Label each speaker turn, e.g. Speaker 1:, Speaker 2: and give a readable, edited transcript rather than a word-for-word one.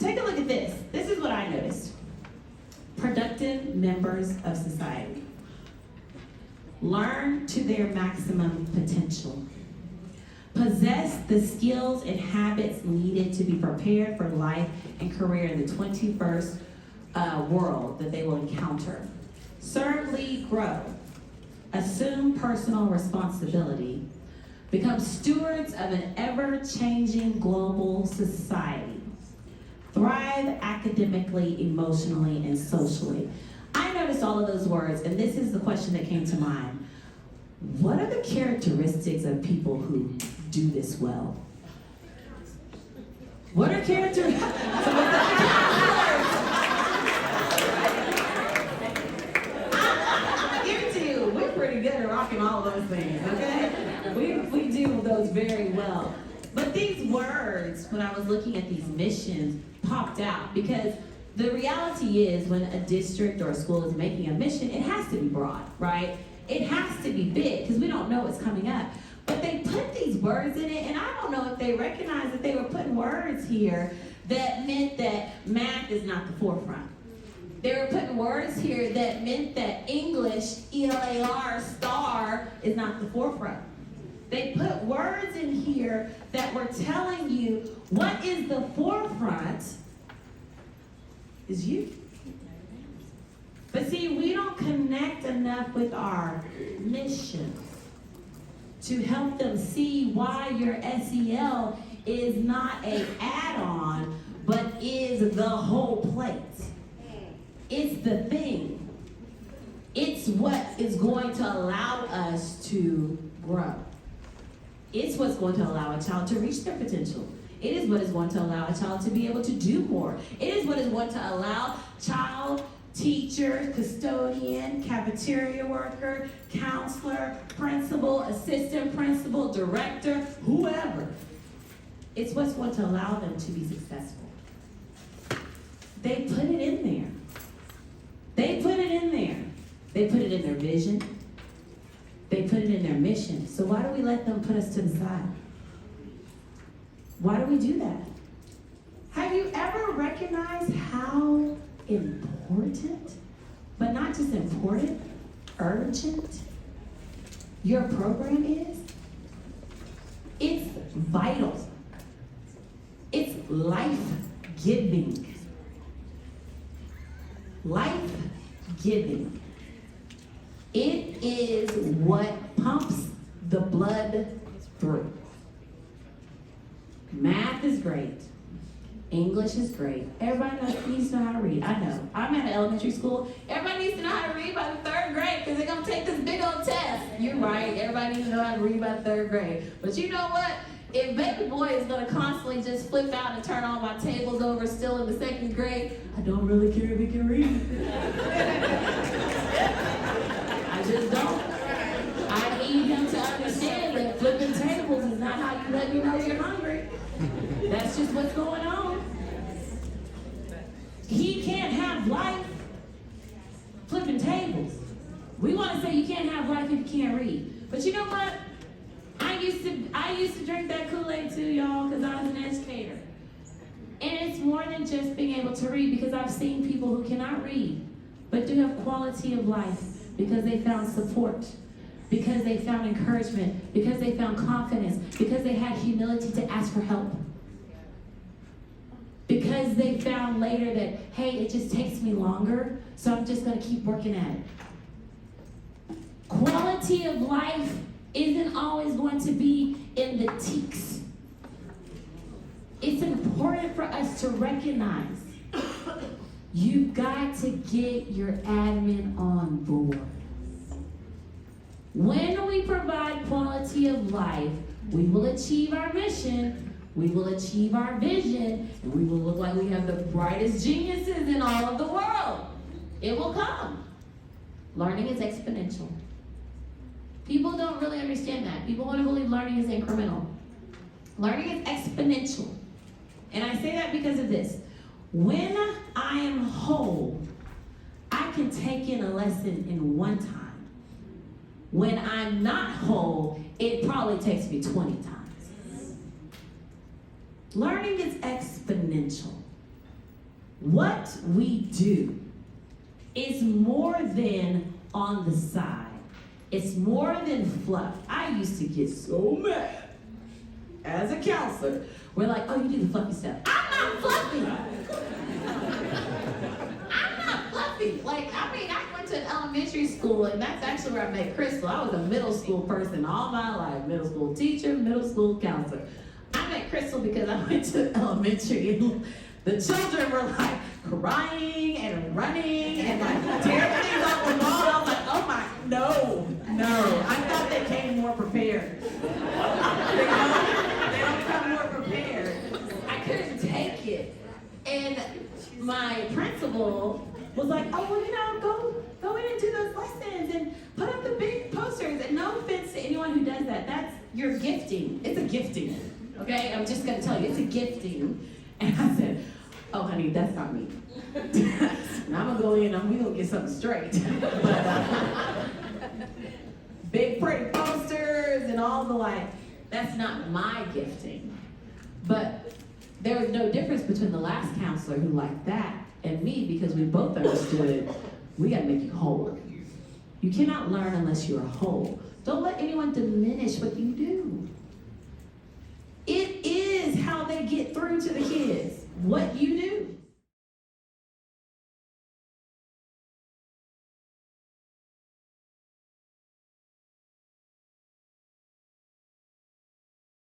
Speaker 1: take a look at this. This is what I noticed. Productive members of society learn to their maximum potential. Possess the skills and habits needed to be prepared for life and career in the 21st world that they will encounter. Serve, lead, grow. Assume personal responsibility. Become stewards of an ever-changing global society. Thrive academically, emotionally, and socially. I noticed all of those words, and this is the question that came to mind. What are the characteristics of people who do this well? What are characteristics? I'm give it to you. We're pretty good at rocking all of those things, okay? We do those very well. But these words, when I was looking at these missions, popped out because the reality is when a district or a school is making a mission, it has to be broad, right? It has to be big because we don't know what's coming up. But they put these words in it, and I don't know if they recognized that they were putting words here that meant that math is not the forefront. They were putting words here that meant that English, ELAR, star, is not the forefront. They put words in here that were telling you what is the forefront is you. But see, we don't connect enough with our mission to help them see why your SEL is not an add-on, but is the whole plate. It's the thing. It's what is going to allow us to grow. It's what's going to allow a child to reach their potential. It is what is going to allow a child to be able to do more. It is what is going to allow child, teacher, custodian, cafeteria worker, counselor, principal, assistant principal, director, whoever. It's what's going to allow them to be successful. They put it in there. They put it in there. They put it in their vision. They put it in their mission. So why do we let them put us to the side? Why do we do that? Have you ever recognized how important, but not just important, urgent your program is? It's vital. It's life-giving. Life-giving. It is what pumps the blood through. Math is great. English is great. Everybody needs to know how to read. I know. I'm at an elementary school. Everybody needs to know how to read by the 3rd grade because they're going to take this big old test. You're right. Everybody needs to know how to read by the 3rd grade. But you know what? If baby boy is going to constantly just flip out and turn all my tables over still in the 2nd grade, I don't really care if he can read. I just don't. I need him to understand that flipping tables is not how you let me know you're hungry. That's just what's going on. He can't have life flipping tables. We want to say you can't have life if you can't read. But you know what? I used to drink that Kool-Aid too, y'all, because I was an educator. And it's more than just being able to read, because I've seen people who cannot read, but do have quality of life because they found support, because they found encouragement, because they found confidence, because they had humility to ask for help. Because they found later that, hey, it just takes me longer, so I'm just going to keep working at it. Quality of life isn't always going to be in the teaks. It's important for us to recognize you've got to get your admin on board. When we provide quality of life, we will achieve our mission, we will achieve our vision, and we will look like we have the brightest geniuses in all of the world. It will come. Learning is exponential. People don't really understand that. People want to believe learning is incremental. Learning is exponential. And I say that because of this. When I am whole, I can take in a lesson in one time. When I'm not whole, it probably takes me 20 times. Learning is exponential. what we do is more than on the side. It's more than fluff. I used to get so mad as a counselor. We're like, oh, you do the fluffy stuff. I'm not fluffy. I'm not fluffy. Like, I mean, I went to an elementary school, and that's actually where I met Crystal. I was a middle school person all my life. Middle school teacher, middle school counselor. I met Crystal because I went to elementary, and the children were like crying and running and like tearing things off the wall. I was like, oh my, no. I thought they came more prepared. They don't come more prepared. I couldn't take it. And my principal was like, oh, well, you know, go in and do those lessons and put up the big posters. And no offense to anyone who does that. That's your gifting. It's a gifting. Okay? I'm just going to tell you, it's a gifting. And I said, oh, honey, that's not me. And I'm going to go in and we're going to get something straight. But big pretty posters and all the like, that's not my gifting. But there was no difference between the last counselor who liked that and me, because we both understood we got to make you whole. You cannot learn unless you're whole. Don't let anyone diminish what you do. It is how they get through to the kids, what you do.